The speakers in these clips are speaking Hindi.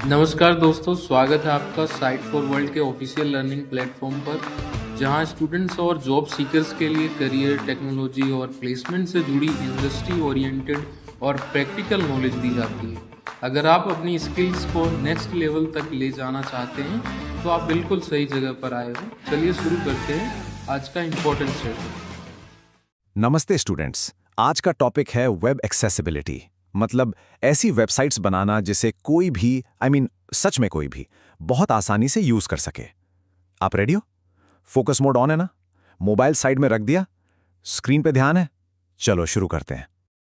नमस्कार दोस्तों, स्वागत है आपका साइट फॉर वर्ल्ड के ऑफिशियल लर्निंग प्लेटफॉर्म पर, जहां स्टूडेंट्स और जॉब सीकर्स के लिए करियर, टेक्नोलॉजी और प्लेसमेंट से जुड़ी इंडस्ट्री ओरिएंटेड और प्रैक्टिकल नॉलेज दी जाती है। अगर आप अपनी स्किल्स को नेक्स्ट लेवल तक ले जाना चाहते हैं तो आप बिल्कुल सही जगह पर आए हो। चलिए शुरू करते हैं आज का इम्पोर्टेंट सेशन। नमस्ते स्टूडेंट्स। आज का टॉपिक है वेब एक्सेसिबिलिटी, मतलब ऐसी वेबसाइट्स बनाना जिसे कोई भी सच में कोई भी बहुत आसानी से यूज कर सके। आप रेडी हो? फोकस मोड ऑन है ना? मोबाइल साइड में रख दिया? स्क्रीन पे ध्यान है? चलो शुरू करते हैं।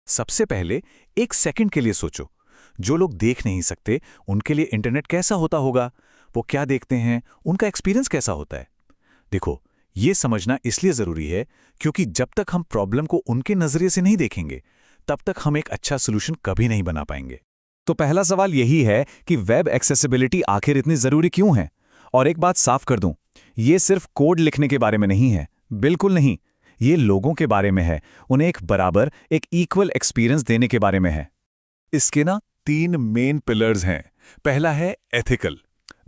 सबसे पहले एक सेकंड के लिए सोचो, जो लोग देख नहीं सकते उनके लिए इंटरनेट कैसा होता होगा, वो क्या देखते हैं, उनका एक्सपीरियंस कैसा होता है। देखो, ये समझना इसलिए जरूरी है क्योंकि जब तक हम प्रॉब्लम को उनके नजरिए से नहीं देखेंगे तब तक हम एक अच्छा सोल्यूशन कभी नहीं बना पाएंगे। तो पहला सवाल यही है कि वेब एक्सेसिबिलिटी आखिर इतनी जरूरी क्यों है। और एक बात साफ कर दूं, ये सिर्फ कोड लिखने के बारे में नहीं है, बिल्कुल नहीं। ये लोगों के बारे में है, उन्हें एक बराबर, एक इक्वल एक्सपीरियंस देने के बारे में है। इसके ना 3 मेन पिलर्स हैं। पहला है एथिकल।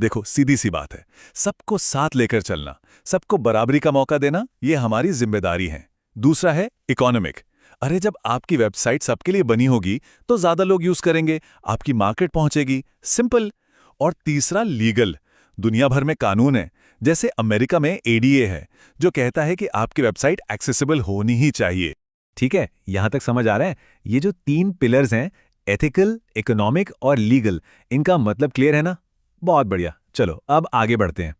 देखो, सीधी सी बात है, सबको साथ लेकर चलना, सबको बराबरी का मौका देना, ये हमारी जिम्मेदारी है। दूसरा है इकोनॉमिक। अरे जब आपकी वेबसाइट सबके लिए बनी होगी तो ज्यादा लोग यूज करेंगे, आपकी मार्केट पहुंचेगी, सिंपल। और तीसरा लीगल। दुनिया भर में कानून है, जैसे अमेरिका में एडीए है, जो कहता है कि आपकी वेबसाइट एक्सेसिबल होनी ही चाहिए। ठीक है, यहां तक समझ आ रहा है? ये जो 3 पिलर्स हैं, एथिकल, इकोनॉमिक और लीगल, इनका मतलब क्लियर है ना? बहुत बढ़िया। चलो अब आगे बढ़ते हैं।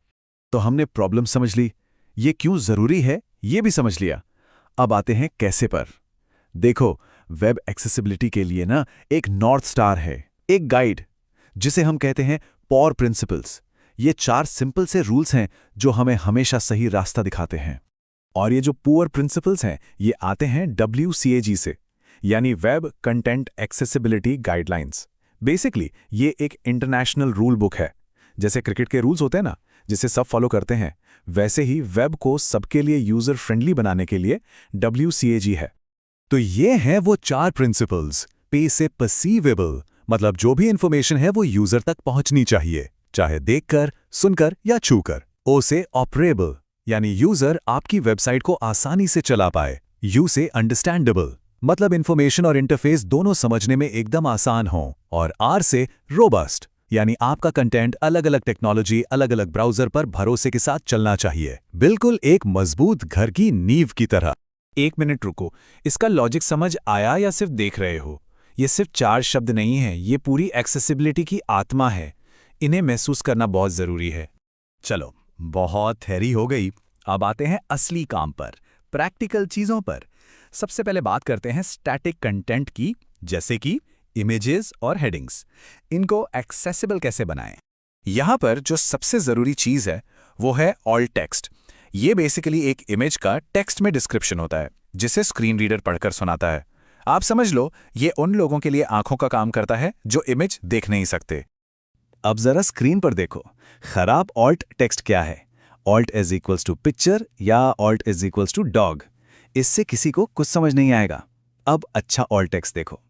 तो हमने प्रॉब्लम समझ ली, ये क्यों जरूरी है ये भी समझ लिया। अब आते हैं कैसे पर। देखो, वेब एक्सेसिबिलिटी के लिए ना एक नॉर्थ स्टार है, एक गाइड, जिसे हम कहते हैं पॉर प्रिंसिपल्स। ये 4 सिंपल से रूल्स हैं जो हमें हमेशा सही रास्ता दिखाते हैं। और ये जो पुअर प्रिंसिपल्स हैं, ये आते हैं WCAG से, यानी web content accessibility guidelines. Basically ये एक इंटरनेशनल रूल बुक है। जैसे क्रिकेट के रूल्स होते हैं ना, जिसे सब फॉलो करते हैं, वैसे ही वेब को सबके लिए यूजर फ्रेंडली बनाने के लिए WCAG है। तो ये हैं वो 4 प्रिंसिपल्स। पे से परसीवेबल, मतलब जो भी इंफॉर्मेशन है वो यूजर तक पहुंचनी चाहिए, चाहे देखकर, सुनकर या छूकर। ओ से ऑपरेबल, यानी यूजर आपकी वेबसाइट को आसानी से चला पाए। यू से अंडरस्टैंडेबल, मतलब इंफॉर्मेशन और इंटरफेस दोनों समझने में एकदम आसान हो। और आर से रोबस्ट, यानी आपका कंटेंट अलग अलग टेक्नोलॉजी, अलग अलग ब्राउजर पर भरोसे के साथ चलना चाहिए, बिल्कुल एक मजबूत घर की नींव की तरह। 1 मिनट रुको, इसका लॉजिक समझ आया या सिर्फ देख रहे हो? ये सिर्फ 4 शब्द नहीं है, ये पूरी एक्सेसिबिलिटी की आत्मा है। इन्हें महसूस करना बहुत जरूरी है। चलो, बहुत थ्योरी हो गई, अब आते हैं असली काम पर, प्रैक्टिकल चीजों पर। सबसे पहले बात करते हैं स्टैटिक कंटेंट की, जैसे कि इमेजेस और हेडिंग्स। इनको एक्सेसिबल कैसे बनाएं? यहां पर जो सबसे जरूरी चीज है वो है ऑल्ट टेक्स्ट। ये बेसिकली एक इमेज का टेक्स्ट में डिस्क्रिप्शन होता है, जिसे स्क्रीन रीडर पढ़कर सुनाता है। आप समझ लो, ये उन लोगों के लिए आंखों का काम करता है जो इमेज देख नहीं सकते। अब जरा स्क्रीन पर देखो, खराब ऑल्ट टेक्स्ट क्या है? Alt is equals to picture या alt is equals to dog. इससे किसी को कुछ समझ नहीं आएगा। अब अच्छा ऑल्ट टेक्स्ट देखो,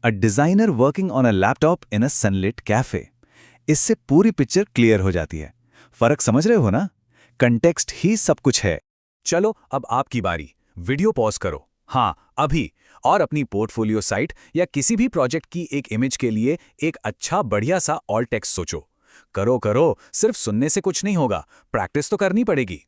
a designer working on a laptop in a sunlit cafe. इससे पूरी पिक्चर क्लियर हो जाती है। फर्क समझ रहे हो ना? कंटेक्स्ट ही सब कुछ है। चलो अब आपकी बारी, वीडियो पॉज करो, हाँ अभी, और अपनी पोर्टफोलियो साइट या किसी भी प्रोजेक्ट की एक इमेज के लिए एक अच्छा बढ़िया सा ऑल्ट टेक्स्ट सोचो। करो करो, सिर्फ सुनने से कुछ नहीं होगा, प्रैक्टिस तो करनी पड़ेगी।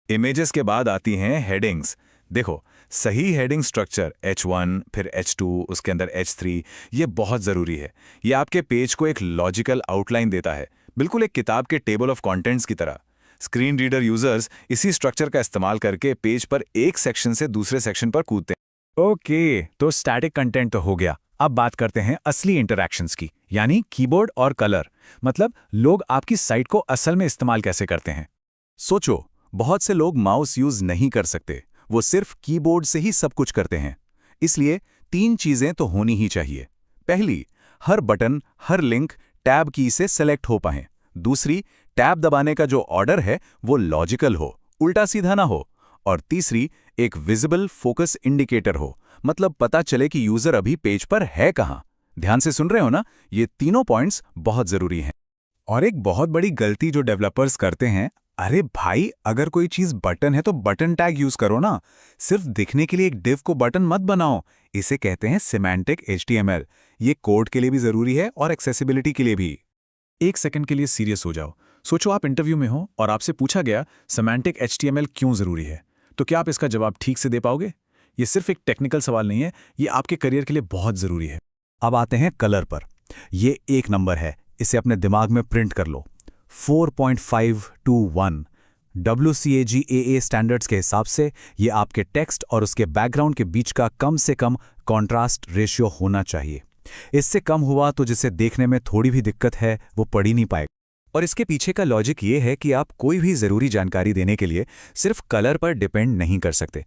इमेजेस के बाद आती हैं हेडिंग्स। देखो, सही हेडिंग स्ट्रक्चर H1 फिर H2 उसके अंदर H3, ये बहुत ज़रूरी है। ये आपके पेज को एक लॉजिकल आउटलाइन देता है, बिल्कुल एक किताब के टेबल ऑफ कंटेंट्स की तरह। स्क्रीन रीडर यूजर्स इसी स्ट्रक्चर का इस्तेमाल करके पेज पर एक सेक्शन से दूसरे सेक्शन पर कूदते हैं। ओके, तो स्टैटिक कंटेंट तो हो गया। अब बात करते हैं असली इंटरैक्शंस की, यानी कीबोर्ड और कलर, मतलब लोग आपकी साइट को असल में इस्तेमाल कैसे करते हैं। सोचो, बहुत से लोग माउस यूज नहीं कर सकते, वो सिर्फ कीबोर्ड से ही सब कुछ करते हैं। इसलिए 3 चीजें तो होनी ही चाहिए। पहली, हर बटन, हर लिंक टैब की से सेलेक्ट हो पाए। दूसरी, टैब दबाने का जो ऑर्डर है वो लॉजिकल हो, उल्टा सीधा ना हो। और तीसरी, एक विजिबल फोकस इंडिकेटर हो, मतलब पता चले कि यूजर अभी पेज पर है कहां। ध्यान से सुन रहे हो ना, ये तीनों पॉइंट्स बहुत जरूरी हैं। और एक बहुत बड़ी गलती जो डेवलपर्स करते हैं, अरे भाई अगर कोई चीज बटन है तो बटन टैग यूज करो ना, सिर्फ दिखने के लिए एक डिव को बटन मत बनाओ। इसे कहते हैं सिमेंटिक HTML। ये कोड के लिए भी जरूरी है और एक्सेसिबिलिटी के लिए भी। एक सेकंड के लिए सीरियस हो जाओ। सोचो आप इंटरव्यू में हो और आपसे पूछा गया सिमेंटिक HTML क्यों जरूरी है, तो क्या आप इसका जवाब ठीक से दे पाओगे? ये सिर्फ एक टेक्निकल सवाल नहीं है, ये आपके करियर के लिए बहुत जरूरी है। अब आते हैं कलर पर। ये एक नंबर है, इसे अपने दिमाग में प्रिंट कर लो। 4.521 WCAG-AA स्टैंडर्ड्स के हिसाब से ये आपके टेक्स्ट और उसके बैकग्राउंड के बीच का कम से कम कॉन्ट्रास्ट रेशियो होना चाहिए। इससे कम हुआ तो जिसे देखने में थोड़ी भी दिक्कत है वो पढ़ ही नहीं पाएगा। और इसके पीछे का लॉजिक ये है कि आप कोई भी ज़रूरी जानकारी देने के लिए सिर्फ कलर पर डिपेंड नहीं कर सकते।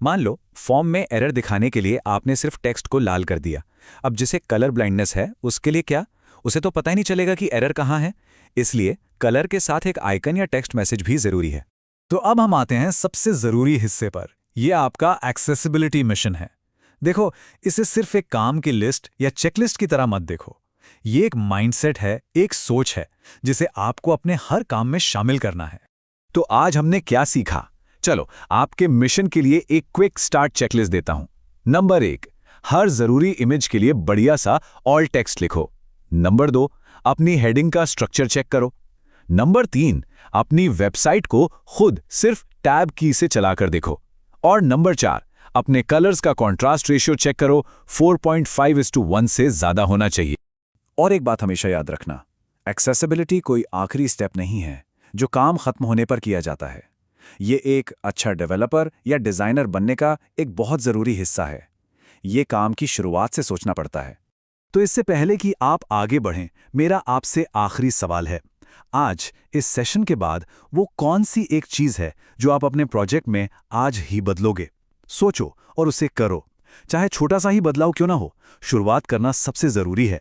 मान लो फॉर्म में एरर दिखाने के लिए आपने सिर्फ टेक्स्ट को लाल कर दिया। अब जिसे कलर ब्लाइंडनेस है उसके लिए क्या, उसे तो पता ही नहीं चलेगा कि एरर कहाँ है। इसलिए कलर के साथ एक आइकन या टेक्स्ट मैसेज भी जरूरी है। तो अब हम आते हैं सबसे जरूरी हिस्से पर। यह आपका एक्सेसिबिलिटी मिशन है। देखो, इसे सिर्फ एक काम की लिस्ट या चेकलिस्ट की तरह मत देखो। ये एक माइंडसेट है, एक सोच है जिसे आपको अपने हर काम में शामिल करना है। तो आज हमने क्या सीखा? चलो आपके मिशन के लिए एक क्विक स्टार्ट चेकलिस्ट देता हूं। नंबर 1, हर जरूरी इमेज के लिए बढ़िया सा ऑल टेक्स्ट लिखो। नंबर 2, अपनी हेडिंग का स्ट्रक्चर चेक करो। नंबर 3, अपनी वेबसाइट को खुद सिर्फ टैब की से चलाकर देखो। और नंबर 4, अपने कलर्स का कॉन्ट्रास्ट रेशियो चेक करो, 4.5:1 से ज्यादा होना चाहिए। और एक बात हमेशा याद रखना, एक्सेसिबिलिटी कोई आखिरी स्टेप नहीं है जो काम खत्म होने पर किया जाता है। ये एक अच्छा डेवलपर या डिजाइनर बनने का एक बहुत जरूरी हिस्सा है। ये काम की शुरुआत से सोचना पड़ता है। तो इससे पहले कि आप आगे बढ़ें, मेरा आपसे आखिरी सवाल है, आज इस सेशन के बाद वो कौन सी एक चीज है जो आप अपने प्रोजेक्ट में आज ही बदलोगे? सोचो और उसे करो। चाहे छोटा सा ही बदलाव क्यों ना हो, शुरुआत करना सबसे जरूरी है।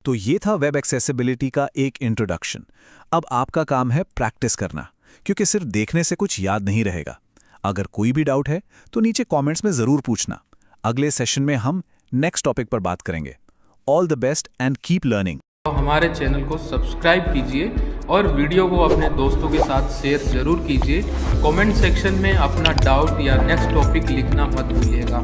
तो ये था वेब एक्सेसिबिलिटी का एक इंट्रोडक्शन। अब आपका काम है प्रैक्टिस करना, क्योंकि सिर्फ देखने से कुछ याद नहीं रहेगा। अगर कोई भी डाउट है तो नीचे कमेंट्स में जरूर पूछना। अगले सेशन में हम नेक्स्ट टॉपिक पर बात करेंगे। All the best and keep learning. तो हमारे चैनल को सब्सक्राइब कीजिए और वीडियो को अपने दोस्तों के साथ शेयर जरूर कीजिए। कमेंट सेक्शन में अपना डाउट या नेक्स्ट टॉपिक लिखना मत भूलिएगा।